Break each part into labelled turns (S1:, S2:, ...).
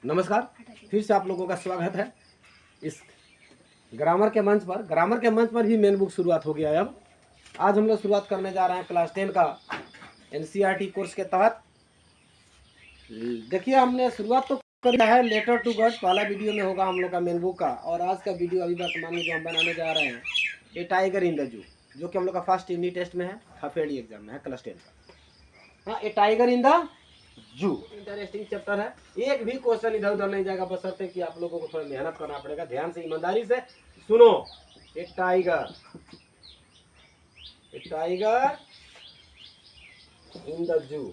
S1: नमस्कार, फिर से आप लोगों का स्वागत है इस ग्रामर के मंच पर। ग्रामर के मंच पर ही मेन बुक शुरुआत हो गया है। अब आज हम लोग शुरुआत करने जा रहे हैं क्लास 10 का एनसीईआरटी कोर्स के तहत। देखिए, हमने शुरुआत तो किया है लेटर टू गॉड, पहला वीडियो में होगा हम लोग का मेन बुक का। और आज का वीडियो अभी वर्तमान में जो हम बनाने जा रहे हैं, ए टाइगर इन द जू, जो कि हम लोग का फर्स्ट यूनिट टेस्ट में है, हाफ ईयरली एग्जाम में है क्लास 10 का। हाँ, A tiger in the zoo interesting chapter है। एक भी क्वेश्चन इधर उधर नहीं जाएगा, बशर्ते कि आप लोगों को थोड़ा मेहनत करना पड़ेगा। ध्यान से, ईमानदारी से सुनो। ए टाइगर इन द जू,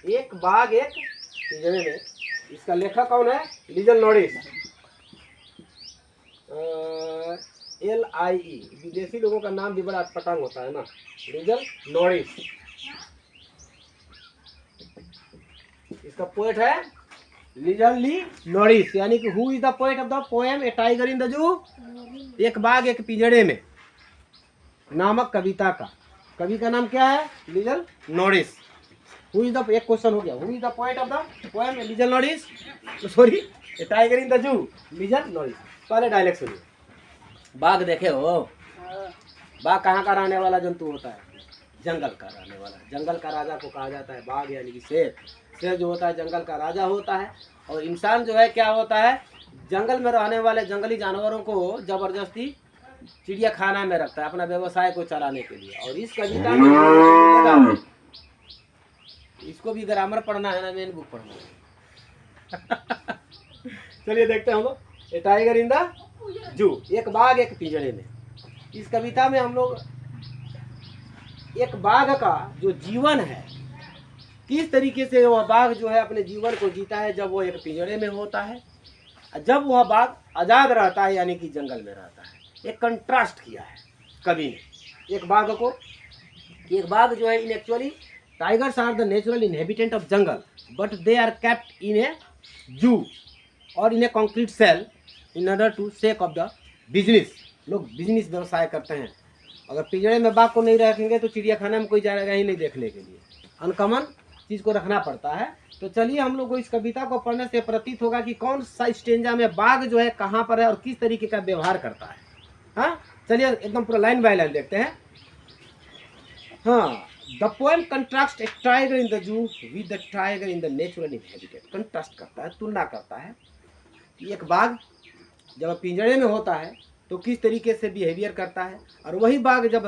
S1: एक बाघ एक पिंजरे में। इसका लेखक कौन है? Leslie Norris, LIE। विदेशी लोगों का नाम भी बड़ा अटपटांग होता है ना, लीजल नॉरिस। इसका पोएट है लीजल ली नॉरिस, यानी कि who is the poet of the poem A tiger in the जू, एक बाघ एक पिंजड़े में नामक कविता का कवि का नाम क्या है? Leslie Norris. Who is the, एक क्वेश्चन हो गया, who is the poet of the poem Leslie Norris, sorry A tiger in the zoo, Leslie Norris. पहले डायलेक्ट सुनिए। बाघ देखे हो? बाघ कहाँ का रहने वाला जंतु होता है? जंगल का रहने वाला। जंगल का राजा को कहा जाता है बाघ, यानी कि शेर। शेर जो होता है जंगल का राजा होता है। और इंसान जो है क्या होता है? जंगल में रहने वाले जंगली जानवरों को जबरदस्ती चिड़िया खाना में रखता है अपना व्यवसाय को चलाने के लिए। और इस कविता में इसको भी ग्रामर पढ़ना है ना, मेन बुक पढ़ना है। चलिए देखते हैं हम लोग। ए टाइगर इन द जू, एक बाघ एक पिंजड़े में। इस कविता में हम लोग एक बाघ का जो जीवन है, किस तरीके से वह बाघ जो है अपने जीवन को जीता है जब वो एक पिंजड़े में होता है, जब वह बाघ आज़ाद रहता है यानी कि जंगल में रहता है। एक कंट्रास्ट किया है कवि ने एक बाघ को। एक बाघ जो है in actually tigers are the natural inhabitant of jungle, but they are kept in a zoo और in a concrete cell in order to sake of the business. लोग बिजनेस व्यवसाय करते हैं। अगर पिंजड़े में बाघ को नहीं रखेंगे तो चिड़ियाखाना में कोई जाएगा ही नहीं देखने के लिए। अनकॉमन चीज़ को रखना पड़ता है। तो चलिए, हम लोग को इस कविता को पढ़ने से प्रतीत होगा कि कौन सा स्टेंजा में बाघ जो है कहाँ पर है और किस तरीके का व्यवहार करता है। हाँ, चलिए एकदम पूरा लाइन बाय लाइन देखते हैं। हाँ, the poem contrast A tiger in the जू with the tiger in the natural inhabited. Contrast करता है, तुलना करता है कि एक बाघ जब पिंजड़े में होता है तो किस तरीके से बिहेवियर करता है, और वही बाघ जब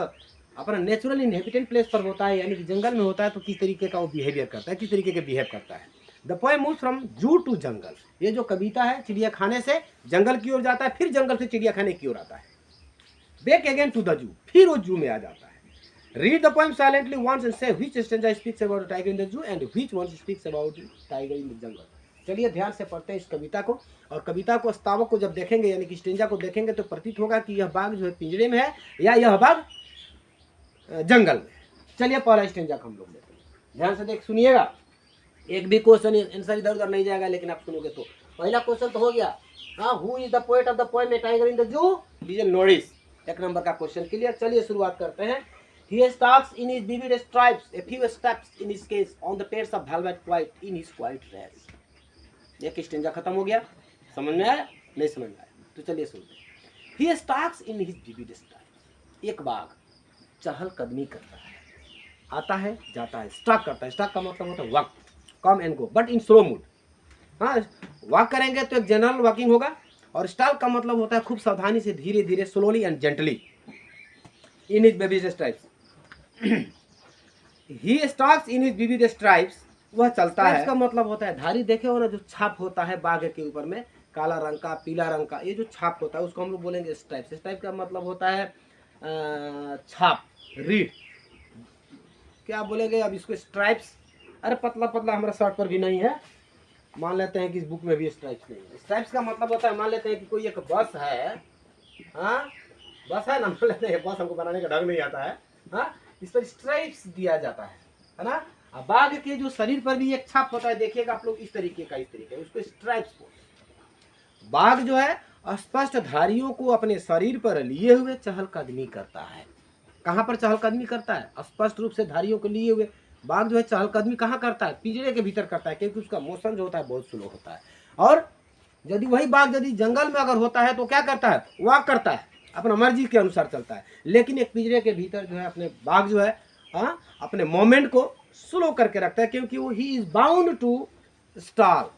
S1: अपना नेचुरल इनहेबिटेंट प्लेस पर होता है यानी कि जंगल में होता है तो किस तरीके का वो बिहेवियर करता है, किस तरीके के बिहेव करता है। द पोएम मूव्स फ्रॉम जू टू जंगल। ये जो कविता है चिड़ियाखाने से जंगल की ओर जाता है, फिर जंगल से चिड़ियाखाने की ओर आता है, back again to the zoo, फिर वो जू में आ जाता है। Read the poem silently once and से which stanza speaks about tiger in the zoo and which one speaks about tiger in the jungle. चलिए ध्यान से पढ़ते हैं इस कविता को। और कविता को, स्तावक को जब देखेंगे यानी कि स्टेंजा को देखेंगे तो प्रतीत होगा कि यह बाघ जो है पिंजरे में है या यह बाघ जंगल में। चलिए पहला स्टेंजा को हम लोग देखते हैं। ध्यान से देख सुनिएगा, एक भी क्वेश्चन आंसर इधर उधर नहीं जाएगा, लेकिन आप सुनोगे तो। पहला क्वेश्चन तो हो गया, हाँ, who is the poet of the poem A tiger in the zoo, Leslie Norris. एक नंबर का क्वेश्चन क्लियर। चलिए शुरुआत करते हैं। He stalks in his vivid stripes, a few steps in his case, on the pairs of velvet white in his quiet race। एक stanza खत्म हो गया। समझ में आया? नहीं समझ में आया तो चलिए सुनते हैं। He stalks in his vivid stripes। एक बाघ चहल कदमी करता है, आता है जाता है, स्टॉक करता है। स्टॉक का मतलब होता है walk, come and go, but in slow mood. हाँ, वॉक करेंगे तो एक जनरल वॉकिंग होगा, और स्टॉक का मतलब होता है खूब सावधानी से, धीरे धीरे, slowly and gently. In his baby stripes, he stocks in his vivid stripes, वह चलता है। इसका मतलब होता है धारी। देखे हो ना, जो छाप होता है बाघ के ऊपर में, काला रंग का, पीला रंग का, ये जो छाप होता है उसको हम लोग बोलेंगे स्ट्राइप्स। स्ट्राइप का मतलब होता है छाप, रीड। क्या बोलेंगे अब इसको? स्ट्राइप्स। अरे पतला पतला हमारा शर्ट पर भी नहीं है, मान लेते हैं कि इस बुक में भी स्ट्राइप्स नहीं है। स्ट्राइप्स का मतलब होता है, मान लेते हैं कि कोई एक बस है, हाँ बस है ना, मान लेते हैं बस, हमको बनाने का ढंग नहीं आता है, हाँ, इस पर स्ट्राइप्स दिया जाता है ना। अब बाघ के जो शरीर पर भी एक छाप होता है, देखिएगा आप लोग, इस तरीके का, इस तरीके, उसको स्ट्राइप्स बोलते हैं। बाघ जो है स्पष्ट धारियों को अपने शरीर पर लिए हुए चहलकदमी करता है। कहाँ पर चहलकदमी करता है? स्पष्ट रूप से धारियों को लिए हुए। बाघ जो है चहलकदमी कहाँ करता है, पिंजरे के भीतर करता है, क्योंकि उसका मोशन जो होता है बहुत स्लो होता है। और यदि वही बाघ यदि जंगल में अगर होता है तो क्या करता है, वॉक करता है, अपना मर्जी के अनुसार चलता है। लेकिन एक पिंजरे के भीतर जो है अपने बाघ जो है अपने मोमेंट को स्लो करके रखता है, क्योंकि वो he is bound to stall.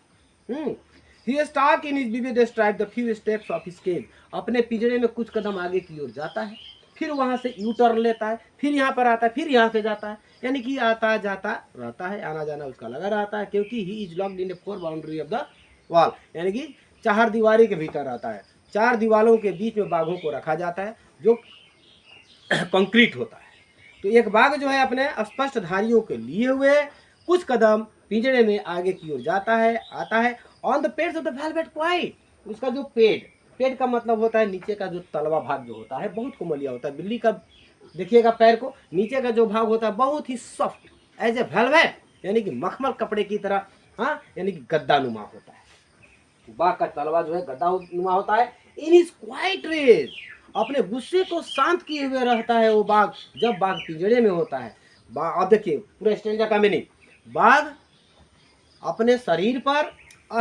S1: He stalk in his vivid stripe the few steps of his cage. अपने पिंजरे में कुछ कदम आगे की ओर जाता है, फिर वहां से यू टर्न लेता है, फिर यहाँ पर आता है, फिर यहाँ से जाता है, यानी कि आता जाता रहता है, आना जाना उसका लगा रहता है, क्योंकि ही is locked in the four boundary of the wall, यानी कि चार दीवारी के भीतर रहता है। चार दीवारों के बीच में बाघों को रखा जाता है जो कंक्रीट होता है। तो एक बाघ जो है अपने स्पष्ट धारियों के लिए हुए कुछ कदम पिंजरे में आगे की ओर जाता है, आता है। On the pads of the velvet quite, उसका जो पेड का मतलब होता है नीचे का जो तलवा भाग जो होता है बहुत कोमलिया होता है। बिल्ली का देखिएगा पैर को, नीचे का जो भाग होता है बहुत ही सॉफ्ट एज ए वेलवेट, यानी कि मखमल कपड़े की तरह, यानी कि गद्दा नुमा होता है। बाघ का तलवा जो है गद्दा नुमा होता है। इन इज क्वाइट रेज, अपने गुस्से को शांत किए हुए रहता है वो बाघ जब बाघ पिंजरे में होता है। अब देखिए पूरा स्टेंजा का मीनिंग, बाघ अपने शरीर पर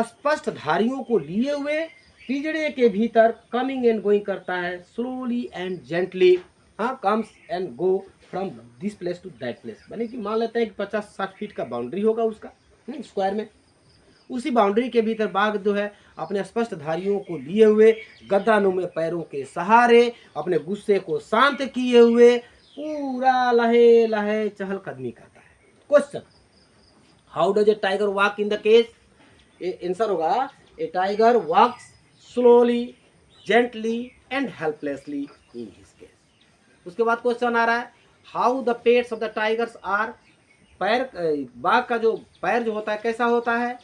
S1: स्पष्ट धारियों को लिए हुए पिंजरे के भीतर कमिंग एंड गोइंग करता है, slowly and gently, comes and go from this place to that place. यानी कि मान लेते हैं कि 50-60 फीट का बाउंड्री होगा उसका स्क्वायर में। उसी बाउंड्री के भीतर बाघ जो है अपने स्पष्ट धारियों को लिए हुए गद्दानुमा पैरों के सहारे अपने गुस्से को शांत किए हुए पूरा लहे लहे चहलकदमी करता है। Question, how does a tiger walk in the cage? Answer होगा a tiger walks slowly gently and helplessly in his cage. उसके बाद क्वेश्चन आ रहा है, how the pads of the tigers are? पैर, बाघ का जो पैर जो होता है कैसा होता है,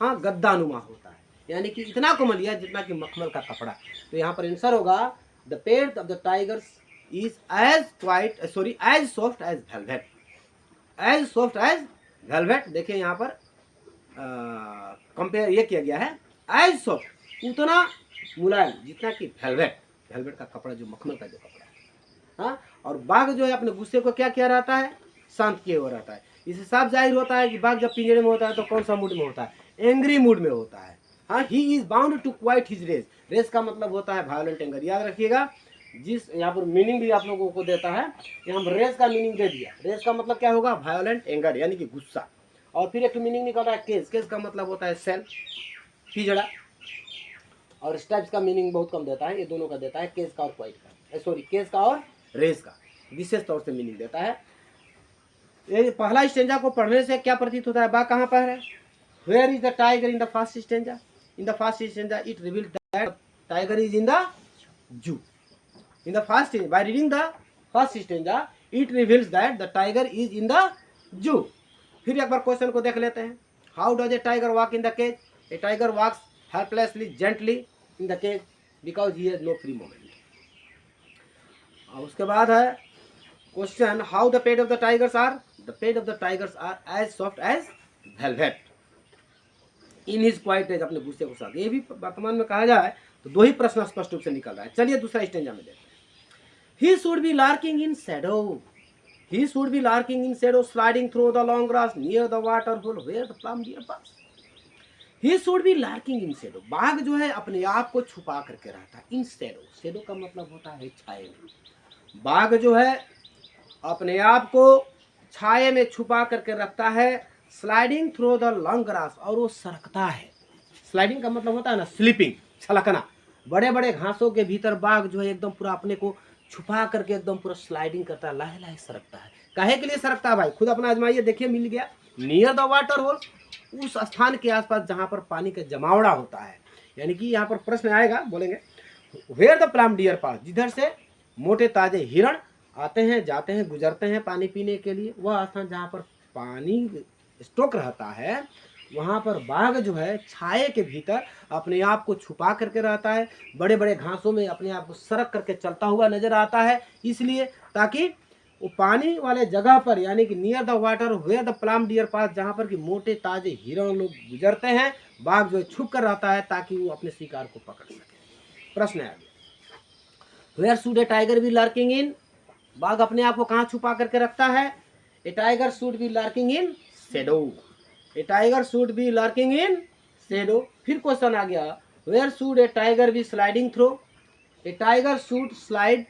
S1: गद्दानुमा होता है, यानी कि इतना कोमलिया जितना कि मखमल का कपड़ा। तो यहाँ पर आंसर होगा the pad of the tigers is as soft as velvet, as soft as velvet. देखिए यहाँ पर कंपेयर ये किया गया है, एज सॉफ्ट उतना मुलायम जितना कि वेलवेट का कपड़ा जो मखमल का जो कपड़ा है। और बाघ जो है अपने गुस्से को क्या किया रहता है, शांत किए हुआ रहता है। इससे साफ जाहिर होता है कि बाघ जब पिंजरे में होता है तो कौन सा मूड में होता है, एंग्री मूड में होता है। He is bound to quiet his rage. Rage का मतलब होता है वायलेंट एंगर, याद रखिएगा। जिस यहाँ पर मीनिंग भी आप लोगों को देता है, यहाँ पर रेज का मीनिंग दे दिया। रेज का मतलब क्या होगा, वायलेंट एंगर यानी कि गुस्सा। और फिर एक मीनिंग निकल रहा है केज, केज का मतलब होता है सेल, पिंजड़ा। और स्टेप्स का मीनिंग बहुत कम देता है, ये दोनों का देता है, केज का और क्वाइट का, सॉरी केज का और रेज का विशेष तौर से मीनिंग देता है। ये पहला स्टेंजा को पढ़ने से क्या प्रतीत होता है, बाघ कहाँ पर है? Where is the tiger in the first stanza? In the first stanza it reveals that tiger is in the zoo. In the first, by reading the first stanza it reveals that the tiger is in the zoo. फिर एक बार question को देख लेते हैं, how does a tiger walk in the cage? A tiger walks helplessly gently in the cage because he has no free moment. और उसके बाद है question, how the pad of the tigers are? The pad of the tigers are as soft as velvet in his quiet rage, अपने गुस्से को साथ। ये भी वर्तमान में कहा जाए तो दो ही प्रश्न स्पष्ट रूप से निकल रहा है। चलिए दूसरा स्टेंजा में देखते हैं। He should be lurking in shadow, he should be lurking in shadow sliding through the long grass near the water hole where the plum deer pass. He should be lurking in shadow, बाघ जो है अपने आप को छुपा करके रहता है इन शैडो। शैडो का मतलब होता है छाए में। बाघ जो है अपने आप को छाए में छुपा करके रखता है, sliding through the long grass, और वो सरकता है। स्लाइडिंग का मतलब होता है ना स्लिपिंग, छलकना। बड़े बड़े घासों के भीतर बाघ जो है एकदम पूरा अपने को छुपा करके एकदम पूरा स्लाइडिंग करता है, लाहे लाहे सरकता है। काहे के लिए सरकता है भाई, खुद अपना आजमाइए, देखिए मिल गया। नियर द वाटर होल, उस स्थान के आसपास जहाँ पर पानी का जमावड़ा होता है। यानी कि यहाँ पर प्रश्न आएगा, बोलेंगे वेयर द प्लम डियर पास, जिधर से मोटे ताजे हिरण आते हैं, जाते हैं, गुजरते हैं पानी पीने के लिए, वह स्थान जहाँ पर पानी स्टॉक रहता है, वहाँ पर बाघ जो है छाए के भीतर अपने आप को छुपा करके रहता है। बड़े बड़े घासों में अपने आप को सरक करके चलता हुआ नजर आता है, इसलिए ताकि वो पानी वाले जगह पर, यानी कि near the water where the plum deer pass, जहाँ पर कि मोटे ताजे हिरण लोग गुजरते हैं, बाघ जो है छुप कर रहता है ताकि वो अपने शिकार को पकड़ सके। प्रश्न है where should a tiger be lurking in, बाघ अपने आप को कहाँ छुपा करके रखता है? A tiger should be lurking in shadow, a tiger should be lurking in shadow. फिर क्वेश्चन आ गया, where should a tiger be sliding through, a tiger should slide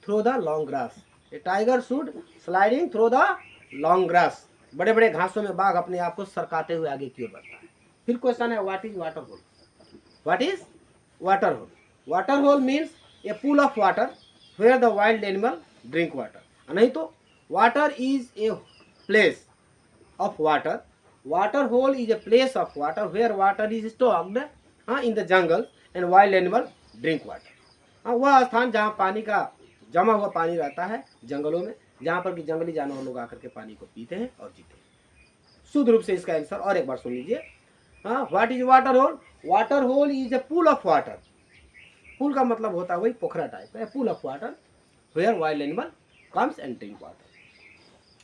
S1: through the long grass, a tiger should sliding through the long grass. बड़े बड़े घासों में बाघ अपने आप को सरकाते हुए आगे की ओर बढ़ता है। फिर क्वेश्चन है, what is water hole, what is water hole, water hole means a pool of water where the wild animal drink water. नहीं तो water is a place of water, water hole is a place of water where water is stocked in the jungle and wild animal drink water. वह स्थान जहाँ पानी का जमा हुआ पानी रहता है जंगलों में, जहाँ पर कि जंगली जानवर लोग आकर के पानी को पीते हैं और जीते हैं। शुद्ध रूप से इसका आंसर और एक बार सुन लीजिए। What is water hole, water hole is a pool of water, pool का मतलब होता है वही पोखरा टाइप का, pool of water where wild animal comes and drink water.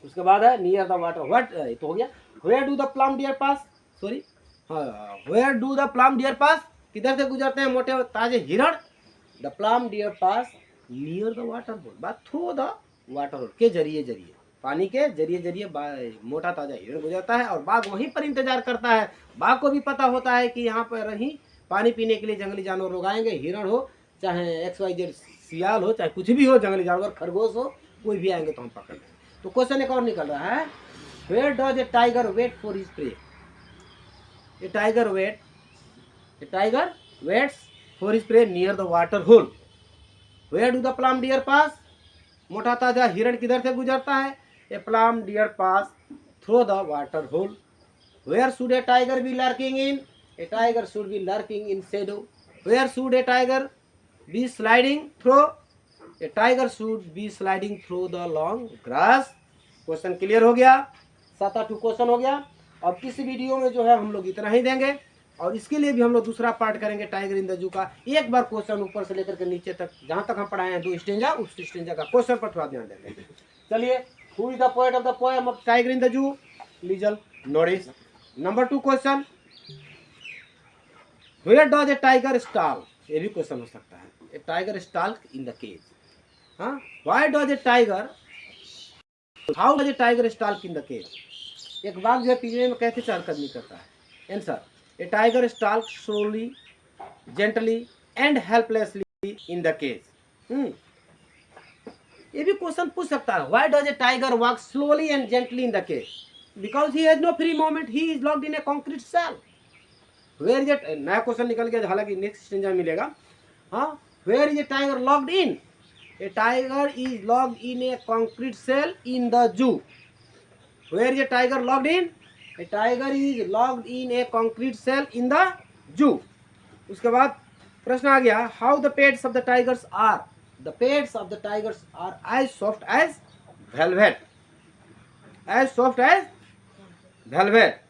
S1: उसके बाद है नियर द वाटर, व्हाट तो हो गया, where do the plum deer pass, sorry where do the plum deer pass, किधर से गुजरते हैं मोटे ताजे हिरण, the plum deer pass near the water hole, बात थ्रू द वाटर होल के जरिए जरिए, पानी के जरिए जरिए मोटा ताजा हिरण गुजरता है और बाघ वहीं पर इंतजार करता है। बाघ को भी पता होता है कि यहाँ पर ही पानी पीने के लिए जंगली जानवर लोग आएंगे, हिरण हो चाहे XYZ सियाल हो चाहे कुछ भी हो, जंगली जानवर खरगोश हो, कोई भी आएंगे तो हम पकड़ लेंगे। तो क्वेश्चन एक और निकल रहा है, where does a tiger wait for his prey, a tiger waits for his prey near the water hole, where do the plum deer pass, मोटा ताजा हिरण किधर से गुजरता है, a plump deer pass through the water hole, where should a tiger be lurking in, a tiger should be lurking in shadow, where should a tiger be sliding through, a tiger should be sliding through the long grass. Question clear हो गया, 7-8 question हो गया। अब इस video में जो है हम लोग इतना ही देंगे और इसके लिए भी हम लोग दूसरा पार्ट करेंगे टाइगर इन द जू का। एक बार क्वेश्चन ऊपर से लेकर के नीचे तक जहाँ तक हम पढ़ाए हैं 2 स्टेंजा, उस स्टेंजा का क्वेश्चन पर थोड़ा ध्यान देंगे। चलिए, who is the poet of the poem of tiger in the zoo, Leslie Norris. Number 2 question, where does a tiger stalk, ये भी क्वेश्चन हो सकता है, a tiger stalk in the cage, why does a tiger, how does a tiger stalk in the cage, एक बाघ जो है पिंजरे में कैसे चहलकदमी करता है। Answer, a tiger stalk slowly gently and helplessly in the cage. ये भी क्वेश्चन पूछ सकता है, why does a tiger walk slowly and gently in the cage, because he has no free moment, he is locked in a concrete cell. Where is a, नया question निकल गया, हालांकि next stanza मिलेगा। Where is a tiger locked in, a tiger is locked in a concrete cell in the zoo, where is a tiger locked in, a tiger is locked in a concrete cell in the zoo. उसके बाद प्रश्न आ गया, how the pads of the tigers are, the pads of the tigers are as soft as velvet, as soft as velvet.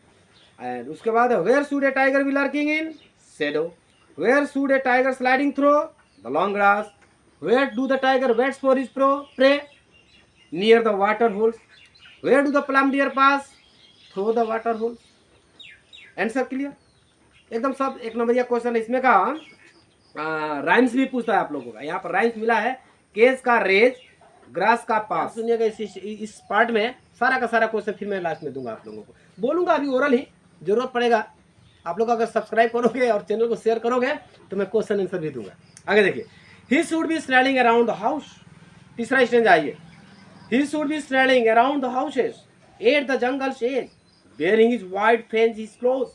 S1: And उसके बाद where should a tiger be lurking in shadow, where should a tiger sliding through the long grass, where do the tiger waits for his prey near the water holes, where do the plum deer pass through the water holes. Answer clear, एकदम सब एक नंबरिया question है। इसमें का rhymes भी पूछता है आप लोगों का, यहाँ पर राइम्स मिला है, केज का रेज, ग्रास का पास। सुनिएगा इस पार्ट में सारा का सारा क्वेश्चन फिर मैं लास्ट में दूंगा आप लोगों को, बोलूंगा अभी ओरल ही, जरूरत पड़ेगा आप लोग अगर सब्सक्राइब करोगे और चैनल को शेयर करोगे तो मैं क्वेश्चन आंसर भी दूंगा। आगे देखिए, he should be strolling around the house, तीसरा स्टेंज आइए, he should be strolling around the houses at the jungle edge, bearing his wide fangs his claws,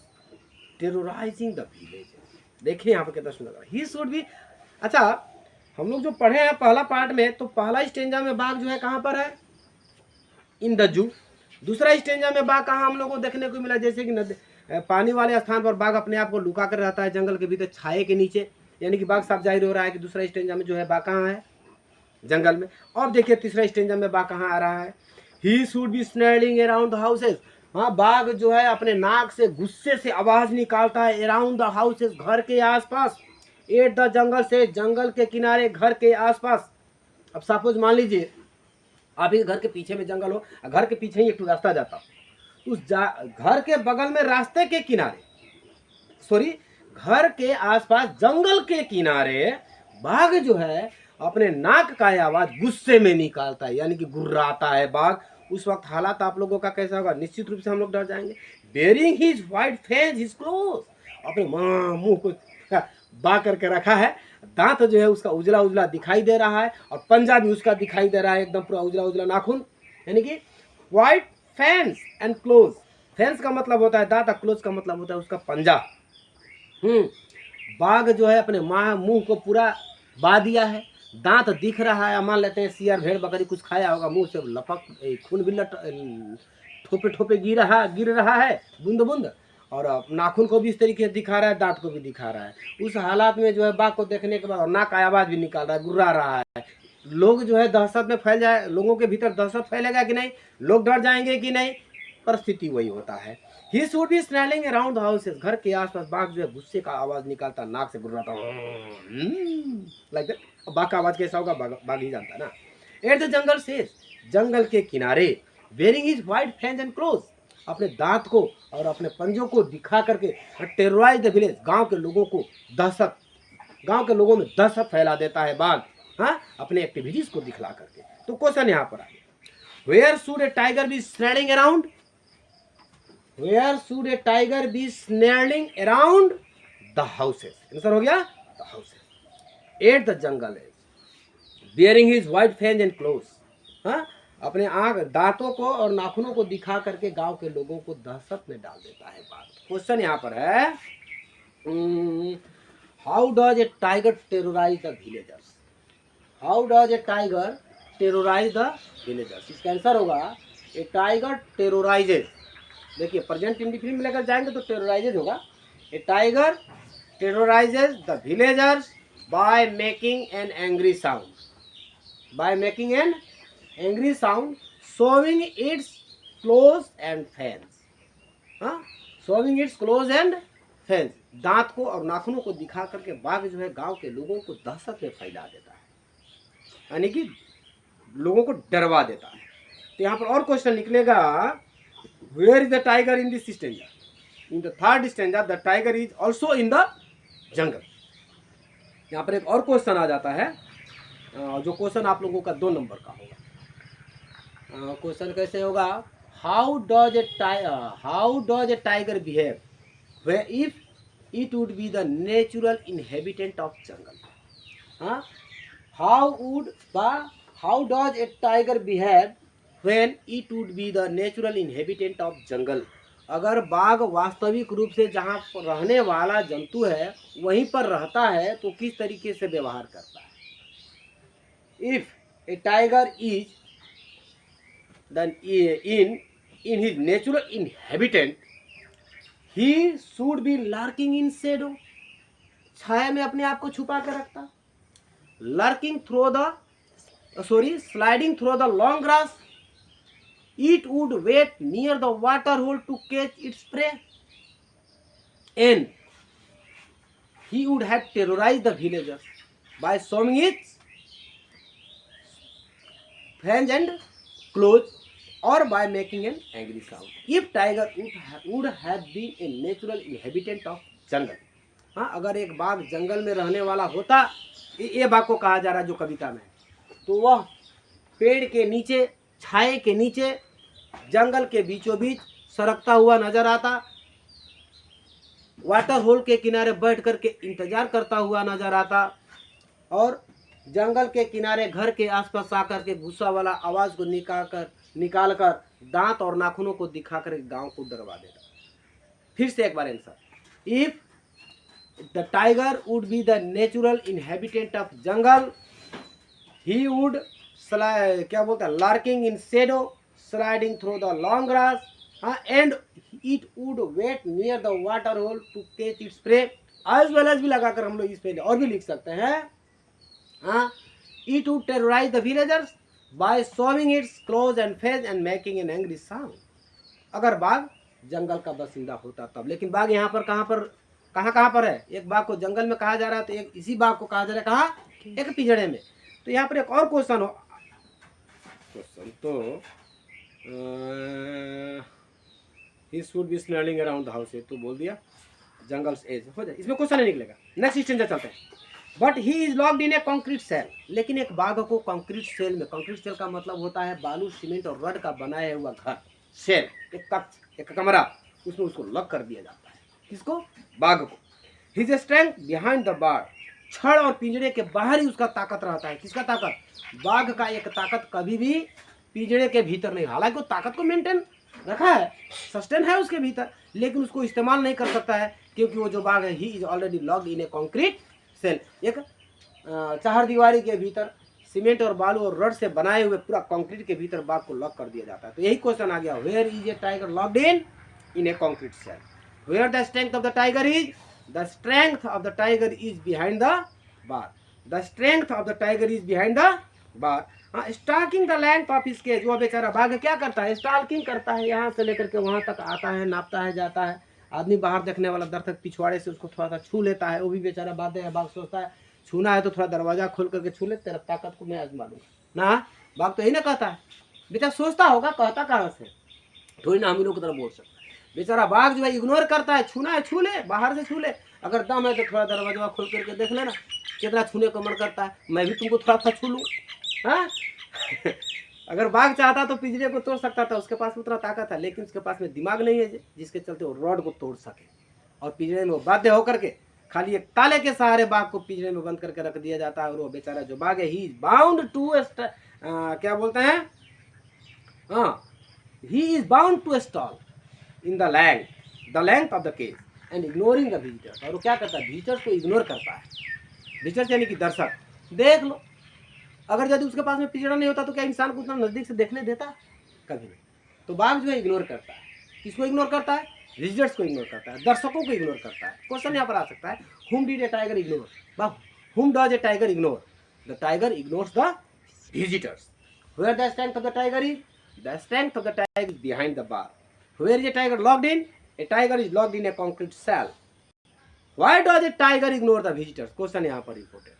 S1: terrorizing the villages। देखिए यहाँ पर कितना सुंदर है, he should be। अच्छा, हम लोग जो पढ़े हैं पहला पार्ट में, तो पहला स्टेंजा में बाघ जो है कहाँ पर है, इन द जू। दूसरा स्टेंजा में बाघ कहाँ हम लोग को देखने को मिला, जैसे कि पानी वाले स्थान पर बाघ अपने आप को लुका कर रहता है जंगल के भीतर छाए के नीचे, यानी कि बाघ साफ जाहिर हो रहा है कि दूसरा स्टेंजा में जो है बाघ कहाँ है, जंगल में। और देखिए तीसरा स्टेंजा में बाघ कहाँ आ रहा है, he should be snarling around the houses. हाँ, बाघ जो है अपने नाक से गुस्से से आवाज निकालता है, अराउंड द हाउसेस, घर के आसपास, एट द जंगल से, जंगल के किनारे, घर के आसपास। अब सपोज मान लीजिए आप ही घर के पीछे में जंगल हो, घर के पीछे ही एक रास्ता जाता हो, उस घर के बगल में रास्ते के किनारे, सॉरी घर के आसपास जंगल के किनारे बाघ जो है अपने नाक का आवाज गुस्से में निकालता है, यानी कि गुर्राता है बाघ। उस वक्त हालात आप लोगों का कैसा होगा, निश्चित रूप से हम लोग डर जाएंगे। Bearing his white face his close, अपने मुंह को बा करके रखा है, दांत जो है उसका उजला उजला दिखाई दे रहा है, और पंजा भी उसका दिखाई दे रहा है एकदम पूरा उजला उजला नाखून, यानी कि white fangs and close. Fans का मतलब होता है दांत, क्लोज का मतलब होता है उसका पंजा। बाघ जो है अपने मुंह को पूरा बा दिया है, दांत दिख रहा है, मान लेते हैं सियार भेड़ बकरी कुछ खाया होगा, मुंह से लपक खून भी ठोपे ठोपे गिर रहा है बूंद बूंद, और नाखून को भी इस तरीके से दिखा रहा है, दांत को भी दिखा रहा है। उस हालात में जो है बाघ को देखने के बाद नाक का आवाज भी निकाल रहा है, गुर्रा रहा है, लोग जो है दहशत में फैल जाए, लोगों के भीतर दहशत फैलेगा कि नहीं, लोग डर जाएंगे कि नहीं, परिस्थिति वही होता है। He should be snarling around the houses, घर के आसपास बाघ जो है गुस्से का आवाज निकालता, नाक से गुर्राता, लाइक दैट। बाघ का आवाज कैसा होगा बाघ ही जानता है ना। एट द जंगल सेज, जंगल के किनारे, wearing his white fangs and close, अपने दांत को और अपने पंजों को दिखा करके टेरराइज द विलेज, गांव के लोगों को दहशत, गांव के लोगों में दहशत फैला देता है बाघ, हाँ, अपने एक्टिविटीज को दिखला करके। तो क्वेश्चन यहाँ पर आए, where should a tiger be snarling around, where should a tiger be snarling around the houses, answer हो गया the houses. At the jungle edge, baring his white fangs and claws, हाँ, अपने आंख दांतों को और नाखूनों को दिखा करके गांव के लोगों को दहशत में डाल देता है बाघ। क्वेश्चन यहाँ पर है, how does a tiger terrorise the villagers, how does a tiger terrorise the villagers, इसका आंसर होगा ए टाइगर टेरराइजेज, देखिए प्रेजेंट इंडिफिनिट में लेकर जाएंगे तो टेरराइजेज होगा, a tiger terrorises the villagers by making an angry sound, by making an angry sound, showing its claws and fangs, हाँ, showing its claws and fangs, दांत को और नाखूनों को दिखा करके बाघ जो है गांव के लोगों को दहशत में फैला देता है, यानी कि लोगों को डरवा देता है। तो यहाँ पर और क्वेश्चन निकलेगा, where is the tiger in this stanza, in the third stanza the tiger is also in the jungle. यहाँ पर एक और क्वेश्चन आ जाता है, जो क्वेश्चन आप लोगों का 2 नंबर का होगा। क्वेश्चन कैसे होगा, how does a tiger behave where if it would be the natural inhabitant of jungle, huh? How does a tiger behave when it would be the natural inhabitant of jungle, अगर बाघ वास्तविक रूप से जहाँ पर रहने वाला जंतु है वहीं पर रहता है तो किस तरीके से व्यवहार करता है। If A tiger is then in his natural inhabitant, he should be lurking in shadow, छाया में अपने आप को छुपा कर रखता, lurking through the sliding through the long grass, it would wait near the water hole to catch its prey, and he would have terrorized the villagers by showing its fangs and claws or by making an angry sound. If tiger would have been a natural inhabitant of jungle, हाँ, अगर एक बाघ जंगल में रहने वाला होता, ये बाघ को कहा जा रहा है जो कविता में, तो वह पेड़ के नीचे, छाए के नीचे, जंगल के बीचों बीच सरकता हुआ नजर आता, वाटर होल के किनारे बैठ करके इंतजार करता हुआ नजर आता, और जंगल के किनारे घर के आसपास आकर के गुस्सा वाला आवाज को निकाल कर दांत और नाखूनों को दिखाकर गांव को डरवा देता। फिर से एक बार answer, if the tiger would be the natural inhabitant of jungle, he would क्या बोलता है, lurking in shadow, sliding through the long grass, and it would wait near the water hole to catch its prey, as well as भी लगाकर हम लोग इस पे और भी लिख सकते हैं, it would terrorize the villagers by showing its claws and face and making an angry sound। अगर बाघ जंगल का बासिंदा होता तब, लेकिन बाघ यहाँ पर कहाँ पर है, एक बाघ को जंगल में कहा जा रहा है, तो एक इसी बाघ को कहा जा रहा है कहाँ, एक पिंजड़े में। तो यहाँ पर एक और क्वेश्चन तो he should be snarling around the house, तो बोल दिया जंगल एज हो जाए, इसमें क्वेश्चन नहीं निकलेगा। नेक्स्ट स्टेंजा चलते हैं, but he is locked in a concrete cell, लेकिन एक बाघ को कंक्रीट सेल में, कंक्रीट सेल का मतलब होता है बालू सीमेंट और रड का बनाया हुआ घर, सेल, एक कक्ष, एक कमरा, उसमें उसको लॉक कर दिया जाता है। किसको? बाघ को। हिज स्ट्रेंथ बिहाइंड द बार, छड़ और पिंजरे के बाहर ही उसका ताकत रहता है। किसका ताकत? बाघ का एक ताकत कभी भी पिंजरे के भीतर नहीं, हालांकि वो ताकत को मेंटेन रखा है, सस्टेन है उसके भीतर, लेकिन उसको इस्तेमाल नहीं कर सकता है, क्योंकि वो जो बाघ है he is already locked in a concrete cell, एक चार दीवारी के भीतर सीमेंट और बालू और रड से बनाए हुए पूरा कंक्रीट के भीतर बाघ को लॉक कर दिया जाता है। तो यही क्वेश्चन आ गया, where is a tiger locked in a concrete cell, where the strength of the tiger is, the strength of the tiger is behind the bar, the strength of the tiger is behind the bar. हाँ, stalking the length of his cage, वो बेचारा बाघ क्या करता है? Stalking करता है, यहाँ से लेकर के वहां तक आता है, नापता है, जाता है। आदमी बाहर देखने वाला दरख्त पिछवाड़े से उसको थोड़ा सा छू लेता है, वो भी बेचारा बाध्य है, बाघ सोचता है छूना है तो थोड़ा दरवाजा खोल करके छू ले, तेरा ताकत को मैं आजमा दूंगा ना। बाघ तो यही ना कहता है, बेचारा सोचता होगा, कहता कहाँ से? थोड़ी ना हम लोग की तरफ बोल सकते। बेचारा बाघ जो है इग्नोर करता है, छूना है छू ले, बाहर से छू ले, अगर दम है तो थोड़ा दरवाजा खोल करके देख लेना, कितना छूने को मन करता है, मैं भी तुमको थोड़ा सा छू लूँ। हाँ अगर बाघ चाहता तो पिंजरे को तोड़ सकता था, उसके पास उतना ताकत है, लेकिन उसके पास में दिमाग नहीं है जिसके चलते वो रॉड को तोड़ सके, और पिंजरे में वो बाध्य होकर के खाली एक ताले के सहारे बाघ को पिंजरे में बंद करके रख दिया जाता है। और वो बेचारा जो बाघ है ही इज बाउंड टू क्या बोलते हैं, हाँ, he is bound to stall in the length of the cage and ignoring the visitors. और वो क्या करता है? विजिटर्स को इग्नोर करता है। विजिटर्स यानी कि दर्शक। देख लो, अगर यदि उसके पास में पिंजरा नहीं होता तो क्या इंसान को उतना नजदीक से देखने देता? कभी नहीं। तो बाघ जो है इग्नोर करता है। किसको इग्नोर करता है? विजिटर्स को इग्नोर करता है, दर्शकों को इग्नोर करता है। क्वेश्चन यहाँ पर आ सकता है, whom did a tiger ignore? Whom does a tiger ignore? The tiger ignores the visitors. Where the strength of the tiger is? The strength of the tiger is behind the bar. Where is a tiger locked in? A tiger is locked in a concrete cell. Why does a tiger ignore the visitors? Question यहाँ पर important.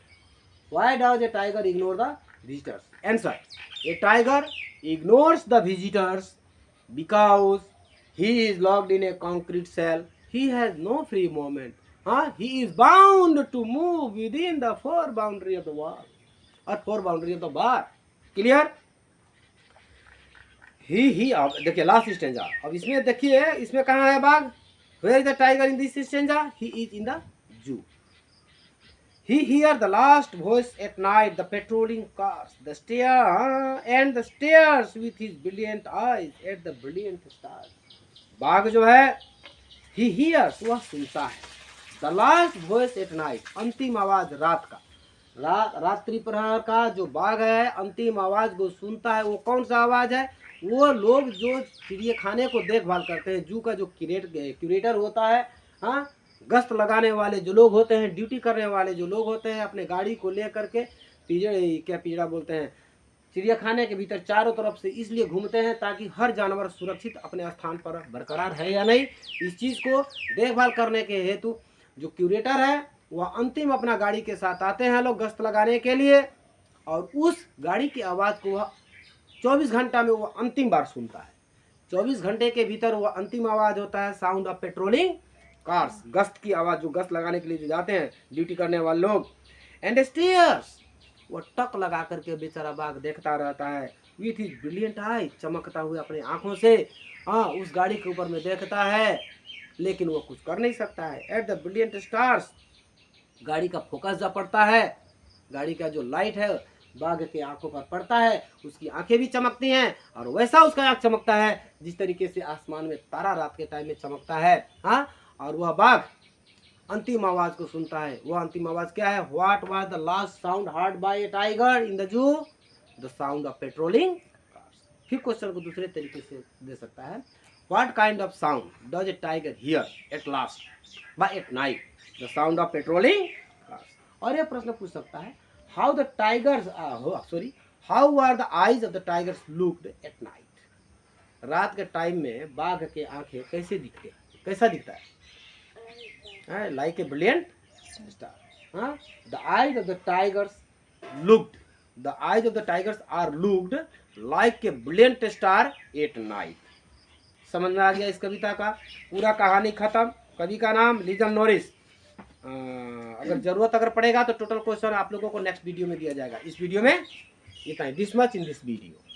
S1: Why does a tiger ignore the visitors? Answer. A tiger ignores the visitors because he is locked in a concrete cell. He has no free movement. He is bound to move within the four boundary of the wall or four boundary of the bar. Clear? अब देखिए last stanza. अब इसमें देखिए, इसमें कहाँ है बाघ? Where is the tiger in this stanza? He is in the zoo. He hears the last voice at night, the patrolling cars, the and the stares with his brilliant eyes at the brilliant stars. बाघ जो है, he hears, वह सुनता है, the last voice at night, अंतिम आवाज रात का, रात्रि प्रहर का जो बाघ है अंतिम आवाज को सुनता है। वो कौन सा आवाज है? वो लोग जो चिड़ियाखाने को देखभाल करते हैं, जू का जो क्यूरेटर होता है, हाँ, गश्त लगाने वाले जो लोग होते हैं, ड्यूटी करने वाले जो लोग होते हैं, अपने गाड़ी को ले करके पिंजरा बोलते हैं, चिड़ियाखाने के भीतर चारों तरफ से इसलिए घूमते हैं ताकि हर जानवर सुरक्षित अपने स्थान पर बरकरार है या नहीं, इस चीज़ को देखभाल करने के हेतु जो क्यूरेटर है वह अंतिम अपना गाड़ी के साथ आते हैं लोग गश्त लगाने के लिए, और उस गाड़ी की आवाज़ को वह 24 घंटा में वह अंतिम बार सुनता है। 24 घंटे के भीतर वह अंतिम आवाज़ होता है साउंड ऑफ पेट्रोलिंग कार्स, गश्त की आवाज़, जो गश्त लगाने के लिए जो जाते हैं ड्यूटी करने वाले लोग। एंड स्टेयर्स, वो टक लगा करके बेचारा बाघ देखता रहता है, विथ हिज ब्रिलियंट आई, चमकता हुए अपने आंखों से, हाँ, उस गाड़ी के ऊपर में देखता है, लेकिन वो कुछ कर नहीं सकता है। एट द ब्रिलियंट स्टार्स, गाड़ी का फोकस जब पड़ता है, गाड़ी का जो लाइट है बाघ के आंखों पर पड़ता है, उसकी आंखें भी चमकती हैं, और वैसा उसका आंख चमकता है जिस तरीके से आसमान में तारा रात के टाइम में चमकता है। हाँ, और वह बाघ अंतिम आवाज को सुनता है। वह अंतिम आवाज क्या है? What was the last sound heard by a tiger in the zoo? The sound of patrolling cars. फिर क्वेश्चन को दूसरे तरीके से दे सकता है, what kind of sound does a tiger hear at last by at night? The sound of patrolling cars. और यह प्रश्न पूछ सकता है, how the tigers how are the eyes of the tigers looked at night? रात के time में बाघ के आंखें कैसे दिखते हैं? कैसा दिखता है? Like a brilliant star. The eyes of the tigers are looked like a brilliant star at night. समझ में आ गया इस कविता का पूरा कहानी खत्म। कवि का नाम लीजन नॉरिस। अगर जरूरत अगर पड़ेगा तो टोटल क्वेश्चन आप लोगों को नेक्स्ट वीडियो में दिया जाएगा। इस वीडियो में इतना ही। This much in this video.